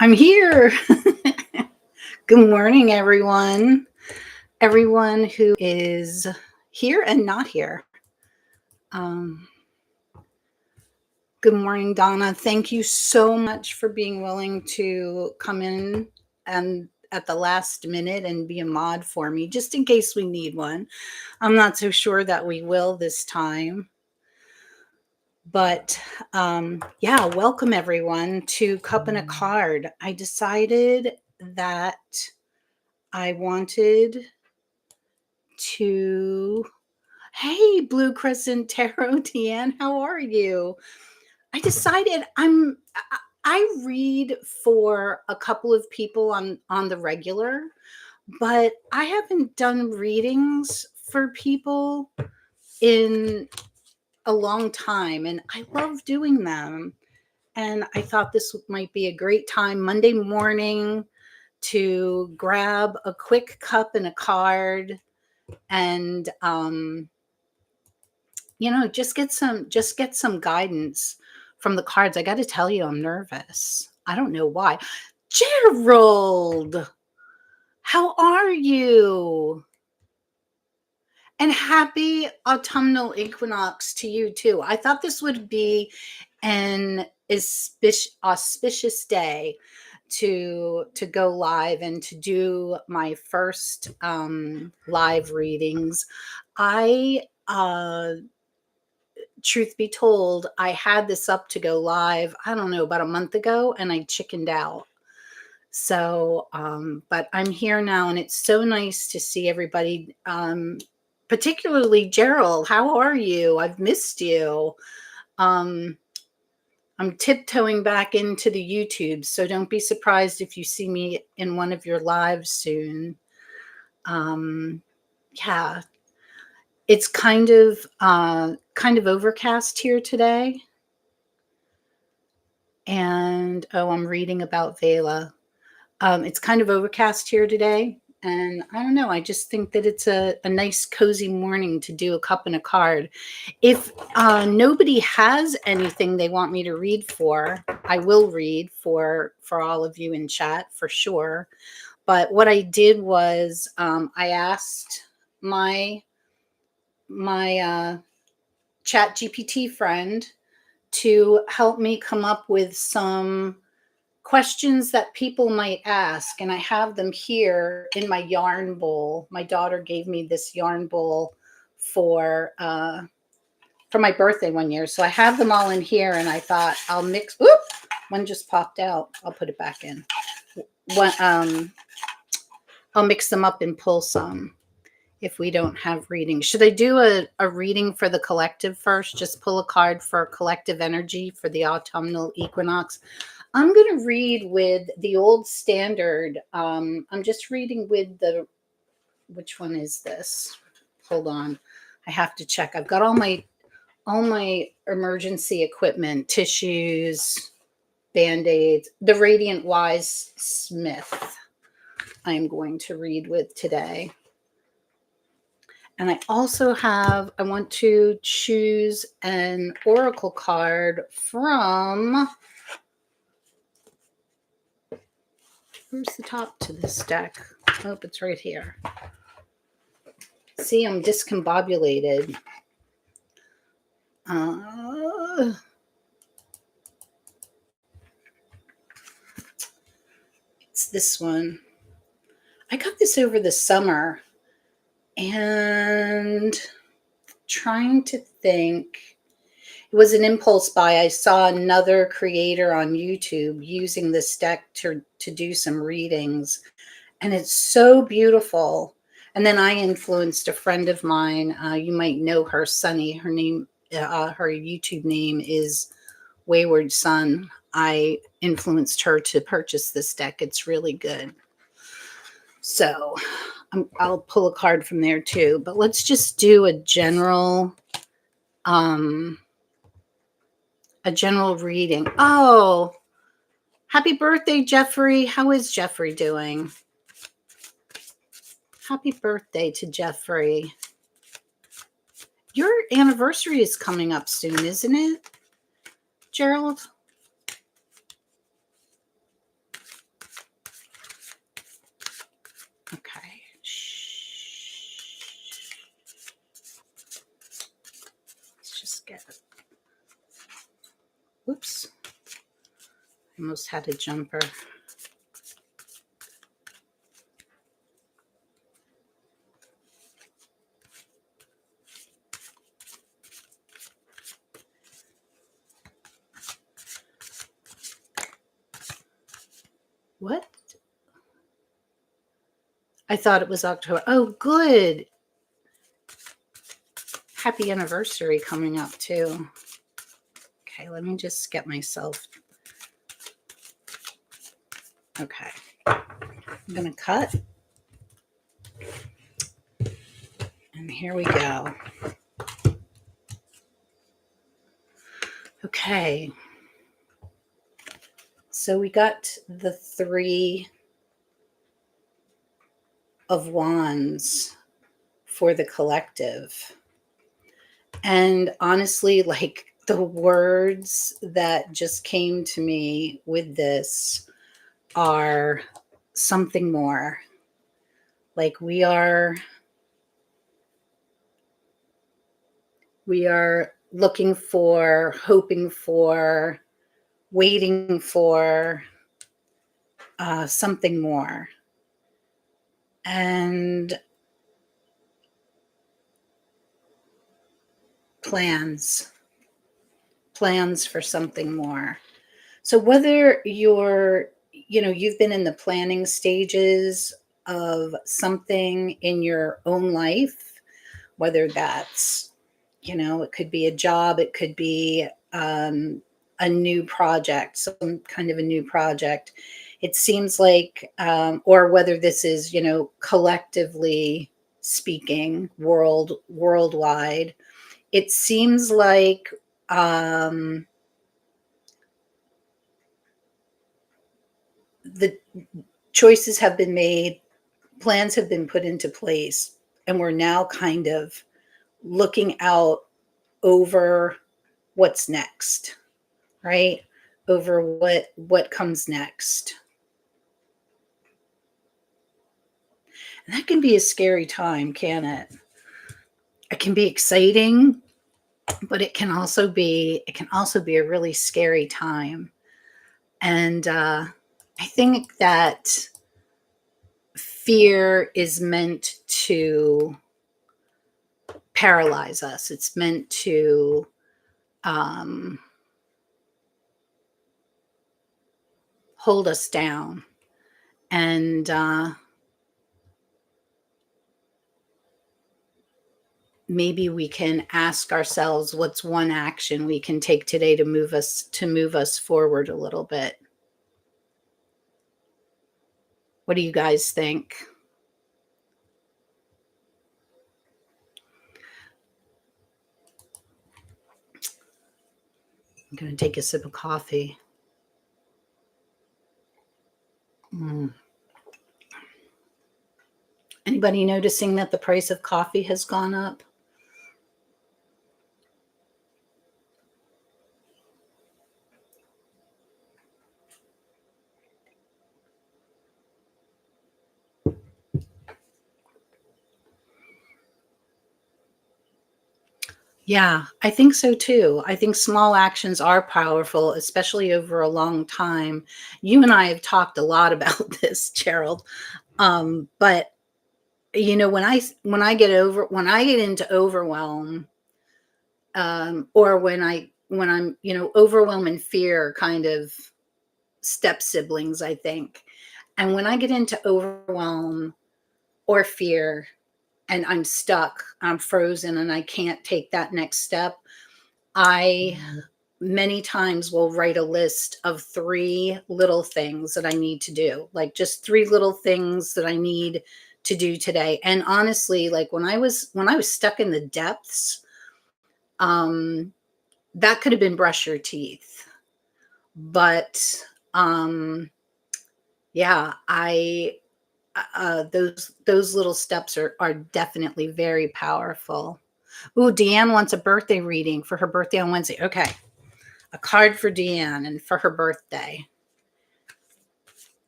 I'm here. Good morning, everyone. Everyone who is here and not here. Um, Good morning, Donna. Thank you so much for being willing to come in and at the last minute and be a mod for me, just in case we need one. I'm not so sure that we will this time. But yeah, welcome everyone to Cup and a Card. I decided that I wanted to. Hey, Blue Crescent Tarot Deanne, how are you? I decided I read for a couple of people on the regular, but I haven't done readings for people in a long time, and I love doing them. And I thought this might be a great time Monday morning to grab a quick cup and a card and just get some guidance from the cards. I got to tell you, I'm nervous. I don't know why. Gerald, how are you? And happy autumnal equinox to you too. I thought this would be an auspicious day to go live and to do my first live readings. I truth be told, I had this up to go live, I don't know, about a month ago, and I chickened out. So, but I'm here now, and it's so nice to see everybody, particularly Gerald. How are you? I've missed you. Um, I'm tiptoeing back into the YouTube, so don't be surprised if you see me in one of your lives soon. Yeah, it's kind of overcast here today. And I'm reading about Vela. It's kind of overcast here today. And I don't know, I just think that it's a nice, cozy morning to do a cup and a card. If nobody has anything they want me to read for, I will read for all of you in chat for sure. But what I did was I asked my chat GPT friend to help me come up with some questions that people might ask, and I have them here in my yarn bowl. My daughter gave me this yarn bowl for my birthday one year, so I have them all in here, and I thought I'll mix. Oop, one just popped out. I'll put it back in. I'll mix them up and pull some if we don't have readings. Should I do a reading for the collective first? Just pull a card for collective energy for the autumnal equinox. I'm going to read with the old standard. I'm just reading with which one is this? Hold on. I have to check. I've got all my emergency equipment, tissues, Band-Aids, the Radiant Wise Smith I'm going to read with today. And I also I want to choose an oracle card from, where's the top to this deck? Oh, it's right here. See, I'm discombobulated. It's this one. I got this over the summer, and trying to think. It was an impulse buy. I saw another creator on YouTube using this deck to do some readings, and it's so beautiful. And then I influenced a friend of mine. You might know her, Sunny. Her YouTube name is Wayward Sun. I influenced her to purchase this deck. It's really good. So I'll pull a card from there too. But let's just do a general reading. Oh, happy birthday, Jeffrey. How is Jeffrey doing? Happy birthday to Jeffrey. Your anniversary is coming up soon, isn't it, Gerald? Whoops. Almost had a jumper. What? I thought it was October. Oh, good. Happy anniversary coming up too. Okay, let me just get myself. Okay. I'm going to cut. And here we go. Okay. So we got the 3 of Wands for the collective. And honestly, like the words that just came to me with this are something more. Like we are looking for, hoping for, waiting for something more. And plans for something more. So whether you've been in the planning stages of something in your own life, whether that's, it could be a job, it could be a new project, some kind of a new project. It seems like, or whether this is, collectively speaking, worldwide, it seems like the choices have been made, plans have been put into place, and we're now kind of looking out over what's next, right? Over what comes next. And that can be a scary time, can it? It can be exciting, but it can also be a really scary time. And I think that fear is meant to paralyze us. It's meant to hold us down. And maybe we can ask ourselves, what's one action we can take today to move us forward a little bit? What do you guys think? I'm going to take a sip of coffee. Anybody noticing that the price of coffee has gone up? Yeah, I think so too. I think small actions are powerful, especially over a long time. You and I have talked a lot about this, Gerald. But when I get into overwhelm, or when I'm, overwhelm and fear kind of step siblings, I think. And when I get into overwhelm or fear and I'm stuck, I'm frozen and I can't take that next step, I many times will write a list of 3 little things that I need to do, like just 3 little things that I need to do today. And honestly, like when I was stuck in the depths, that could have been brush your teeth. But yeah, those little steps are definitely very powerful. Ooh, Deanne wants a birthday reading for her birthday on Wednesday. Okay. A card for Deanne and for her birthday.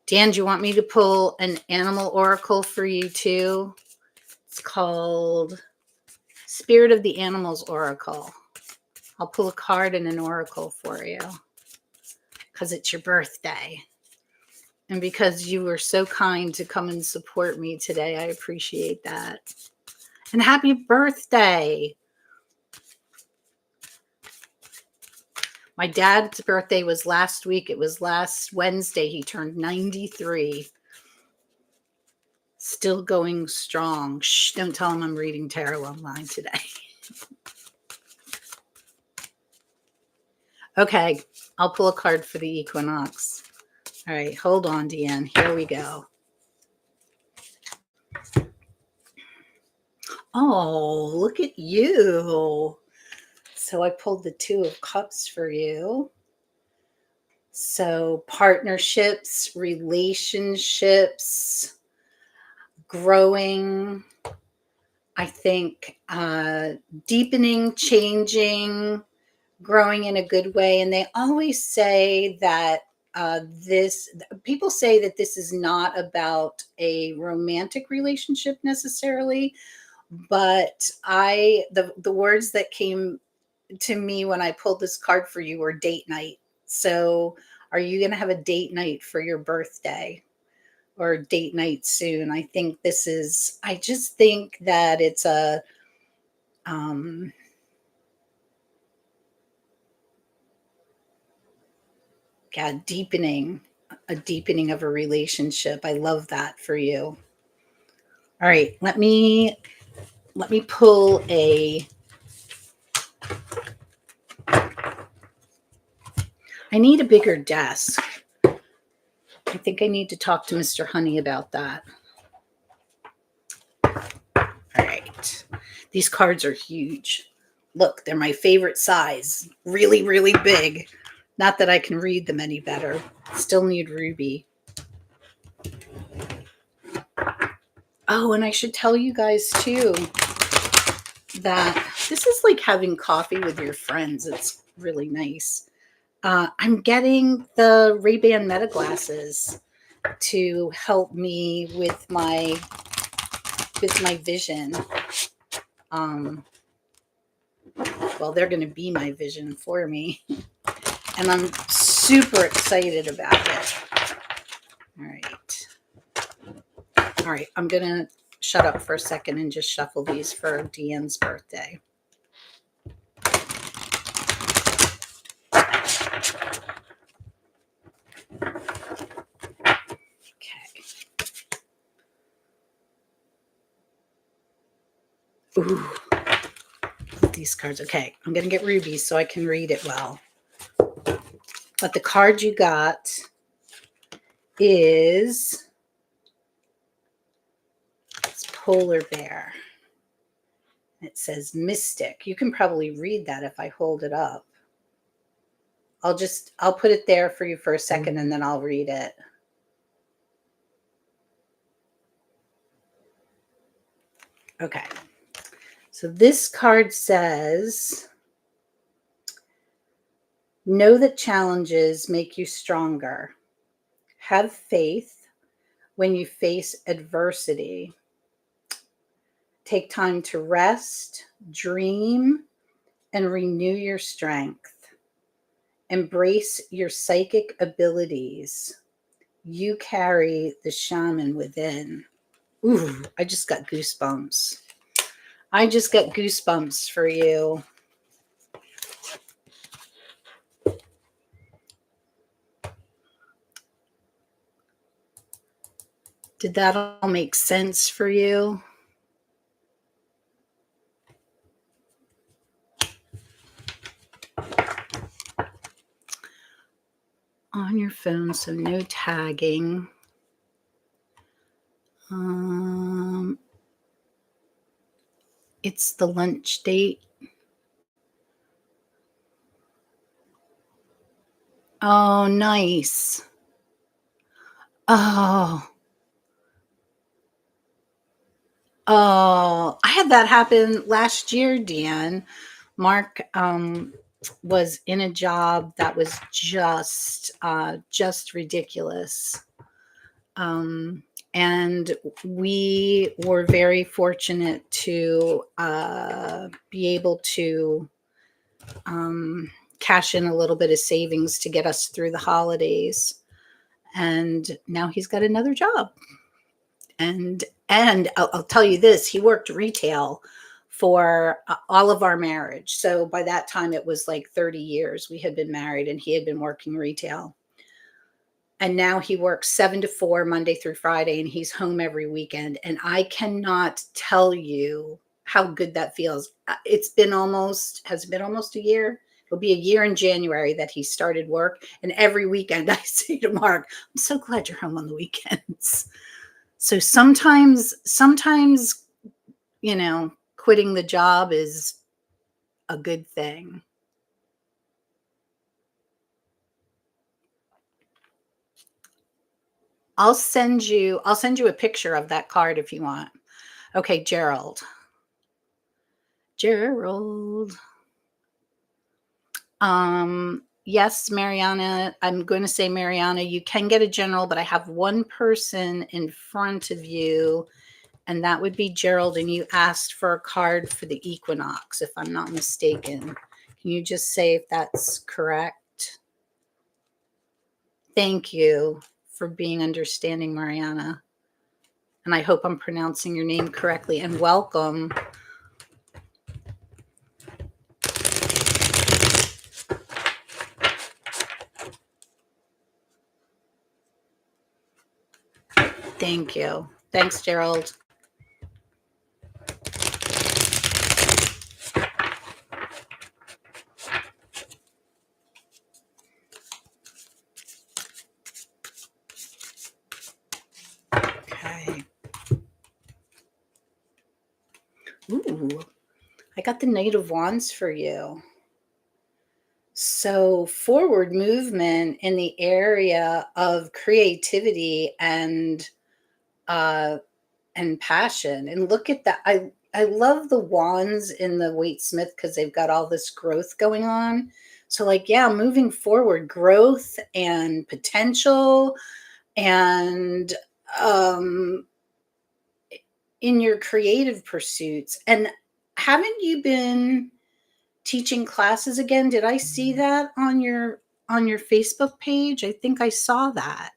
Dan, do you want me to pull an animal oracle for you too? It's called Spirit of the Animals Oracle. I'll pull a card and an oracle for you. because it's your birthday. And because you were so kind to come and support me today, I appreciate that. And happy birthday. My dad's birthday was last week. It was last Wednesday. He turned 93. Still going strong. Shh, don't tell him I'm reading tarot online today. Okay, I'll pull a card for the equinox. All right, hold on, Deanne. Here we go. Oh, look at you. So I pulled the Two of Cups for you. So partnerships, relationships, growing, I think deepening, changing, growing in a good way. And they always say that people say that this is not about a romantic relationship necessarily, but the words that came to me when I pulled this card for you were date night. So are you going to have a date night for your birthday or date night soon? I just think that it's a deepening of a relationship. I love that for you. All right, let me pull I need a bigger desk. I think I need to talk to Mr. Honey about that. All right. These cards are huge. Look, they're my favorite size. Really, really big. Not that I can read them any better. Still need Ruby. Oh, and I should tell you guys too that this is like having coffee with your friends. It's really nice. I'm getting the Ray-Ban Meta glasses to help me with my vision. Well, they're going to be my vision for me, and I'm super excited about it. All right. I'm going to shut up for a second and just shuffle these for Deanne's birthday. Ooh, these cards. Okay, I'm going to get Ruby so I can read it well. But the card you got is it's Polar Bear. It says Mystic. You can probably read that if I hold it up. I'll put it there for you for a second and then I'll read it. Okay. So this card says, know that challenges make you stronger. Have faith when you face adversity. Take time to rest, dream, and renew your strength. Embrace your psychic abilities. You carry the shaman within. Ooh, I just got goosebumps. I just got goosebumps for you. Did that all make sense for you? On your phone, so no tagging. It's the lunch date. Oh, nice. Oh, I had that happen last year, Deanne. Mark was in a job that was just ridiculous. And we were very fortunate to be able to cash in a little bit of savings to get us through the holidays. And now he's got another job. And I'll tell you this, he worked retail for all of our marriage. So by that time, it was like 30 years we had been married, and he had been working retail. And now he works 7 to 4 Monday through Friday, and he's home every weekend. And I cannot tell you how good that feels. Has it been almost a year? It'll be a year in January that he started work. And every weekend I say to Mark, I'm so glad you're home on the weekends. So sometimes, quitting the job is a good thing. I'll send you a picture of that card if you want. Okay, Gerald. Yes, Mariana, I'm going to say, Mariana, you can get a general, but I have one person in front of you, and that would be Gerald, and you asked for a card for the equinox, if I'm not mistaken. Can you just say if that's correct? Thank you for being understanding, Mariana. And I hope I'm pronouncing your name correctly, and welcome. Thank you. Thanks, Gerald. Okay. Ooh, I got the Knight of Wands for you. So forward movement in the area of creativity and passion. And look at that. I love the wands in the Waite Smith because they've got all this growth going on. So moving forward, growth and potential, and in your creative pursuits. And haven't you been teaching classes again? Did I see that on your Facebook page? I think I saw that.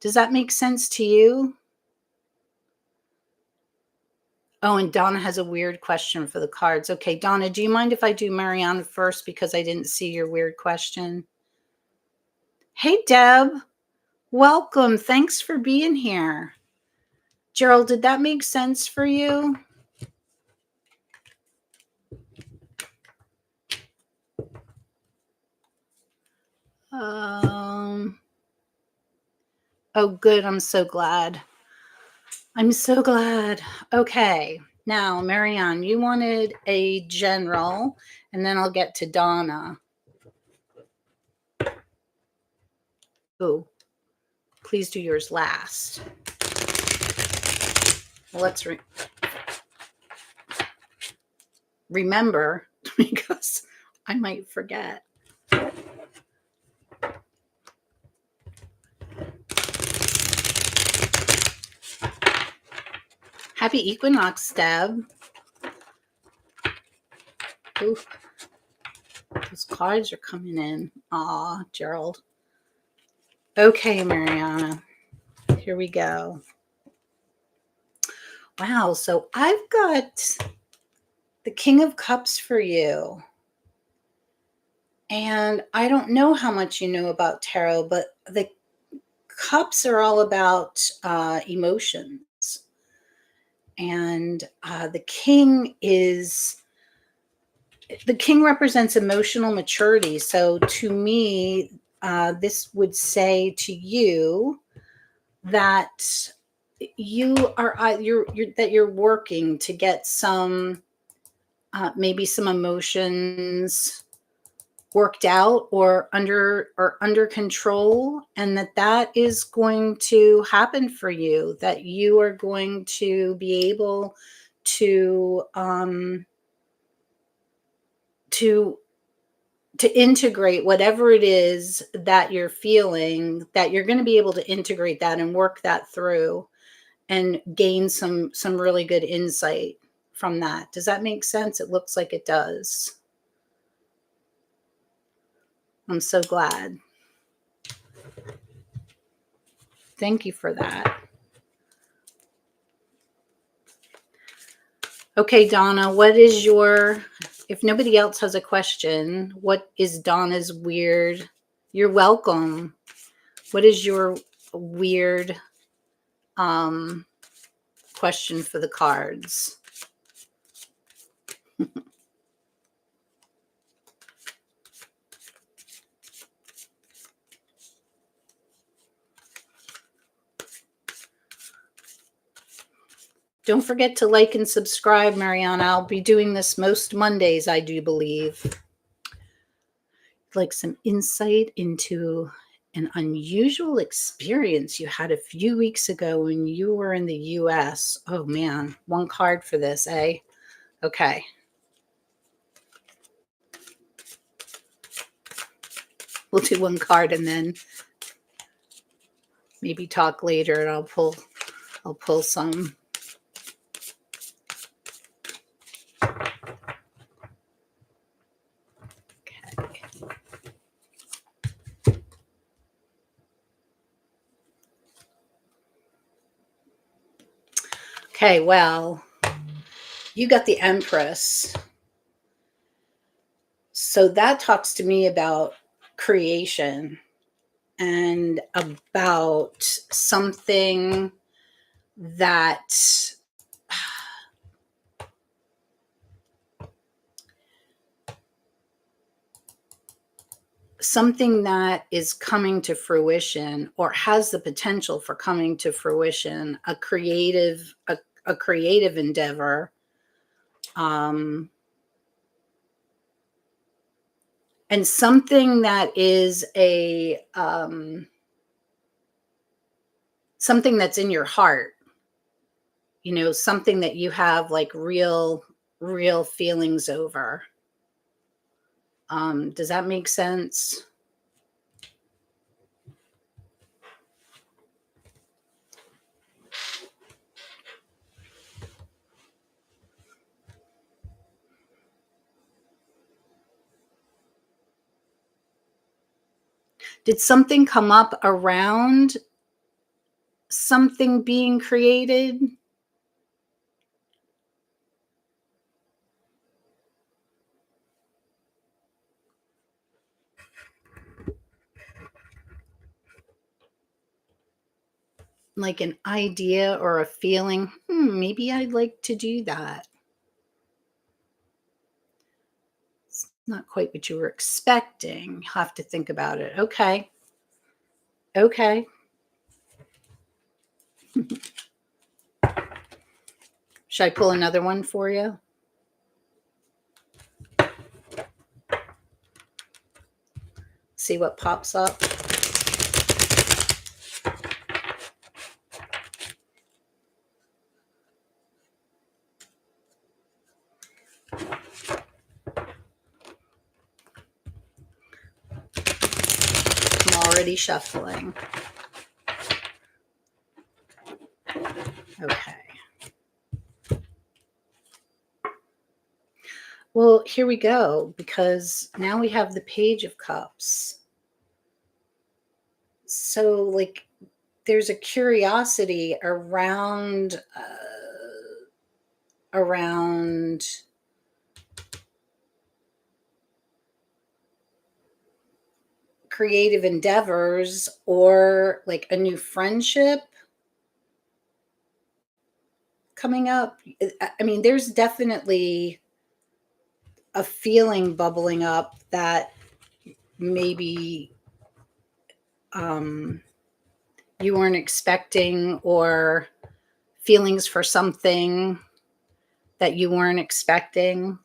Does that make sense to you? Oh, and Donna has a weird question for the cards. Okay, Donna, do you mind if I do Mariana first because I didn't see your weird question? Hey, Deb. Welcome. Thanks for being here. Gerald, did that make sense for you? Oh, good. I'm so glad. Okay. Now, Marianne, you wanted a general, and then I'll get to Donna. Oh, please do yours last. Well, let's remember, because I might forget. Happy equinox, Deb. Oof. Those cards are coming in. Aw, Gerald. Okay, Mariana. Here we go. Wow, so I've got the King of Cups for you. And I don't know how much you know about tarot, but the cups are all about emotions. And the king represents emotional maturity. So to me, this would say to you that you're working to get some maybe some emotions worked out or under control, and that is going to happen for you, that you are going to be able to integrate whatever it is that you're feeling, that you're going to be able to integrate that and work that through and gain some really good insight from that. Does that make sense? It looks like it does. I'm so glad. Thank you for that. Okay, Donna, what is your, if nobody else has a question, what is Donna's weird? You're welcome. What is your weird question for the cards? Don't forget to like and subscribe, Mariana. I'll be doing this most Mondays, I do believe. Like some insight into an unusual experience you had a few weeks ago when you were in the US. Oh man, one card for this, eh? Okay. We'll do one card and then maybe talk later and I'll pull some. Okay, well, you got the Empress. So that talks to me about creation and about something that is coming to fruition or has the potential for coming to fruition, a creative endeavor, and something that is something that's in your heart, something that you have like real feelings over. Does that make sense? Did something come up around something being created? Like an idea or a feeling, maybe I'd like to do that. It's not quite what you were expecting. You'll have to think about it. Okay. Should I pull another one for you? See what pops up. I'm already shuffling. Okay. Well, here we go, because now we have the Page of Cups. So, like, there's a curiosity around creative endeavors or like a new friendship coming up. I mean, there's definitely a feeling bubbling up that maybe you weren't expecting, or feelings for something that you weren't expecting.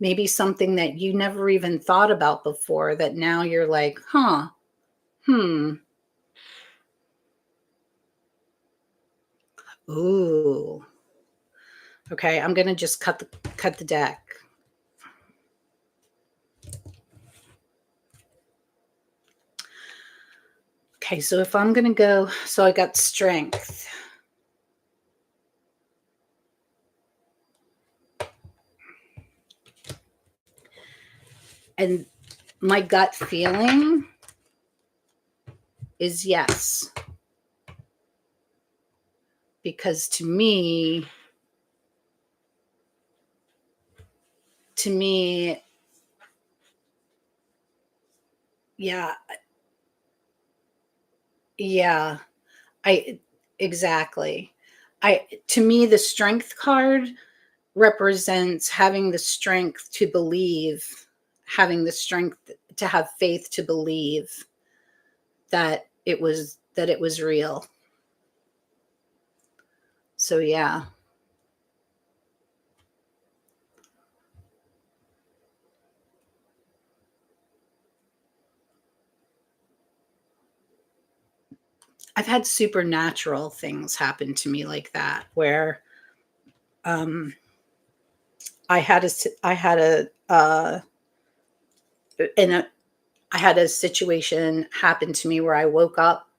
Maybe something that you never even thought about before that now you're like, ooh. Okay, I'm going to just cut the deck. Okay, so if I'm going to go, so I got Strength. And my gut feeling is yes. Because to me, yeah, yeah, I, exactly. To me, the strength card represents having the strength to believe, having the strength to have faith to believe that it was real. So yeah. I've had supernatural things happen to me like that, where um, I had in a I had a situation happen to me where I woke up,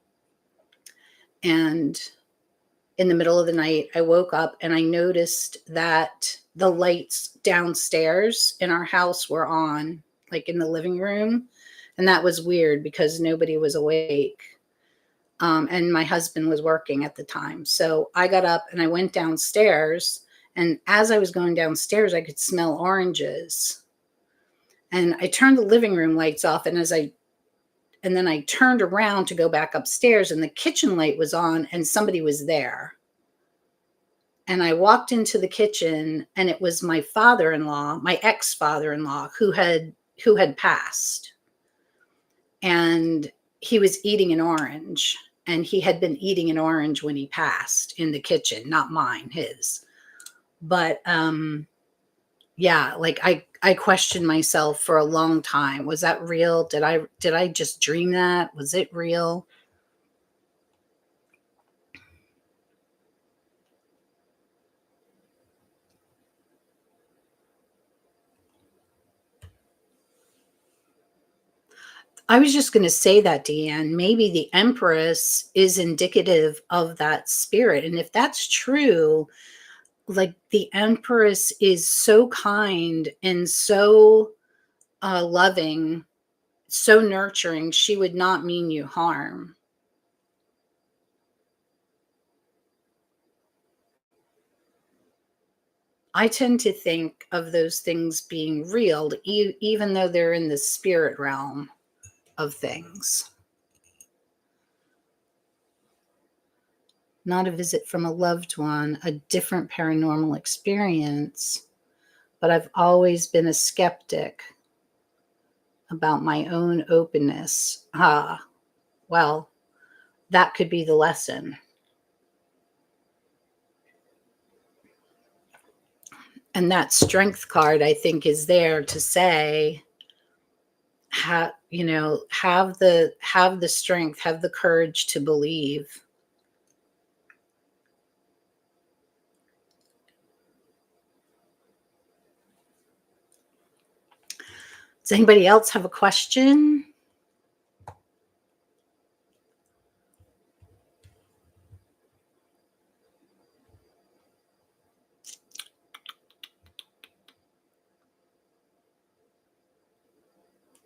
and in the middle of the night I woke up and I noticed that the lights downstairs in our house were on, like in the living room, and that was weird because nobody was awake. And my husband was working at the time. So I got up and I went downstairs. And as I was going downstairs, I could smell oranges. And I turned the living room lights off. And then I turned around to go back upstairs, and the kitchen light was on and somebody was there. And I walked into the kitchen, and it was my father-in-law, my ex-father-in-law, who had passed. And he was eating an orange, and he had been eating an orange when he passed in the kitchen, not mine, his. But yeah, like I questioned myself for a long time. Was that real? Did I just dream that? Was it real? I was just going to say that, Deanne. Maybe the Empress is indicative of that spirit. And if that's true, like the Empress is so kind and so loving, so nurturing, she would not mean you harm. I tend to think of those things being real, even though they're in the spirit realm of things. Not a visit from a loved one, a different paranormal experience, but I've always been a skeptic about my own openness. Ah, well, that could be the lesson. And that strength card, I think, is there to say, have the strength, have the courage to believe. Does anybody else have a question?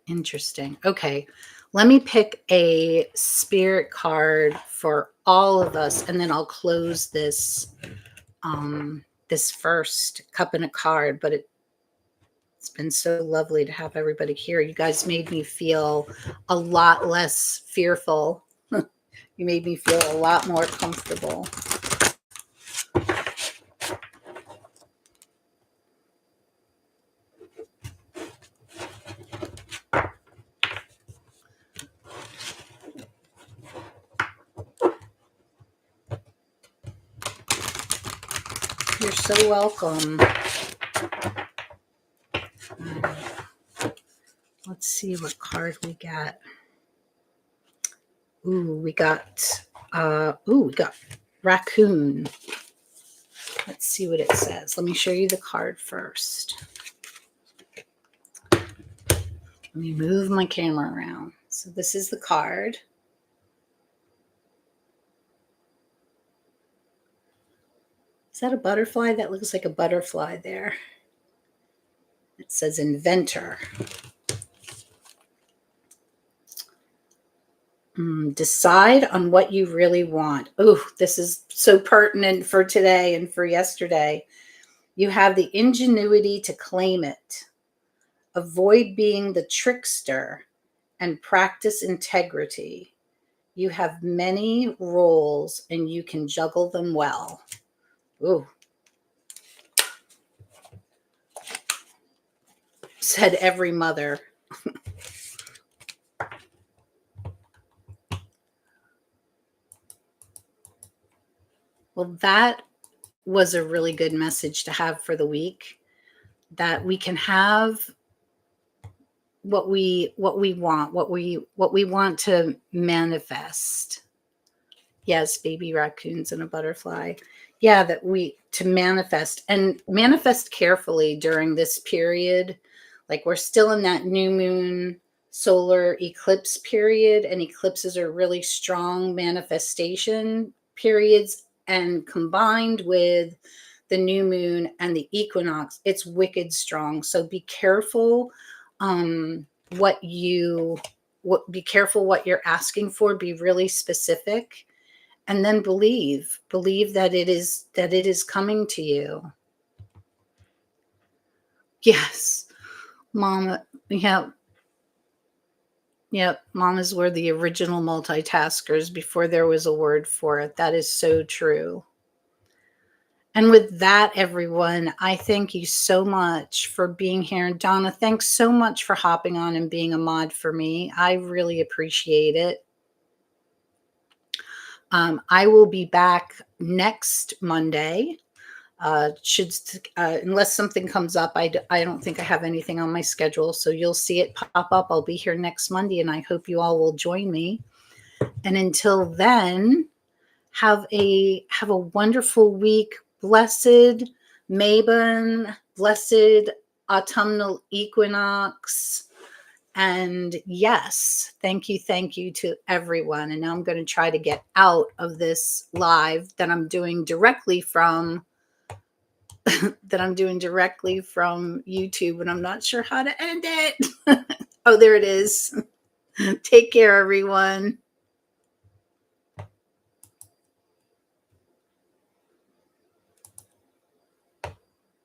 Interesting. Okay. Let me pick a spirit card for all of us, and then I'll close this first cup and a card. But it's been so lovely to have everybody here. You guys made me feel a lot less fearful. You made me feel a lot more comfortable. You're so welcome. Let's see what card we got. We got raccoon. Let's see what it says. Let me show you the card first. Let me move my camera around. So this is the card. Is that a butterfly? That looks like a butterfly there. It says inventor. Decide on what you really want. Oh, this is so pertinent for today and for yesterday. You have the ingenuity to claim it. Avoid being the trickster and practice integrity. You have many roles and you can juggle them well. Ooh, said every mother. Well, that was a really good message to have for the week, that we can have what we want to manifest. Yes, baby raccoons and a butterfly. Yeah, that we to manifest and manifest carefully during this period. Like, we're still in that new moon solar eclipse period, and eclipses are really strong manifestation periods, and combined with the new moon and the equinox, it's wicked strong. So be careful what you be careful what you're asking for. Be really specific, and then believe that it is coming to you. Yes, mama. Yeah, mamas were the original multitaskers before there was a word for it. That is so true. And with that, everyone, I thank you so much for being here. And Donna, thanks so much for hopping on and being a mod for me. I really appreciate it. I will be back next Monday. Unless something comes up, I don't think I have anything on my schedule. So you'll see it pop up. I'll be here next Monday, and I hope you all will join me. And until then, have a wonderful week. Blessed Mabon, blessed autumnal equinox. And yes, thank you to everyone. And now I'm going to try to get out of this live that I'm doing directly from YouTube, and I'm not sure how to end it. Oh, there it is. Take care, everyone.